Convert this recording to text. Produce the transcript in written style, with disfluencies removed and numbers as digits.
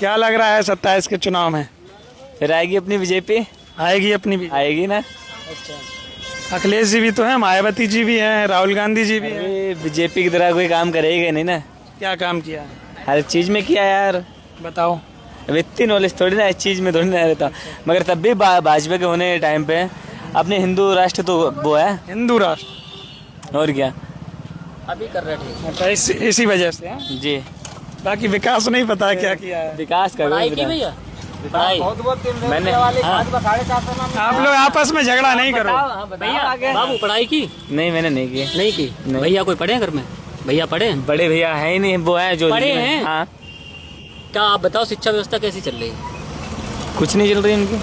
क्या लग रहा है 27 के चुनाव में? फिर आएगी अपनी बीजेपी, आएगी अपनी भी? आएगी ना। अखिलेश जी भी तो हैं, मायावती जी भी हैं, राहुल गांधी जी भी हैं। अरे बीजेपी की तरह कोई काम करेगा नहीं ना, क्या काम किया है? हर चीज में किया यार। बताओ। अब इतनी नॉलेज थोड़ी ना, इस चीज में थोड़ी ना रहता, मगर तब भी भाजपा के होने के टाइम पे अपने हिंदू राष्ट्र तो वो है, हिंदू राष्ट्र और क्या। अभी कर रहे थे। अच्छा, इसी वजह से हैं? जी, बाकी विकास नहीं पता है क्या किया है। विकास कर पढ़ाई की भैया, पढ़ाई मैंने आप लोग आपस में झगड़ा नहीं करो। भैया बाबू पढ़ाई की नहीं, मैंने नहीं की। नहीं की? नहीं। भैया कोई पढ़े हैं घर में? भैया पढ़े हैं? बड़े भैया है ही नहीं, वो है जो बड़े हैं? हाँ। क्या आप बताओ, शिक्षा व्यवस्था कैसी चल रही है? कुछ नहीं चल रही इनकी।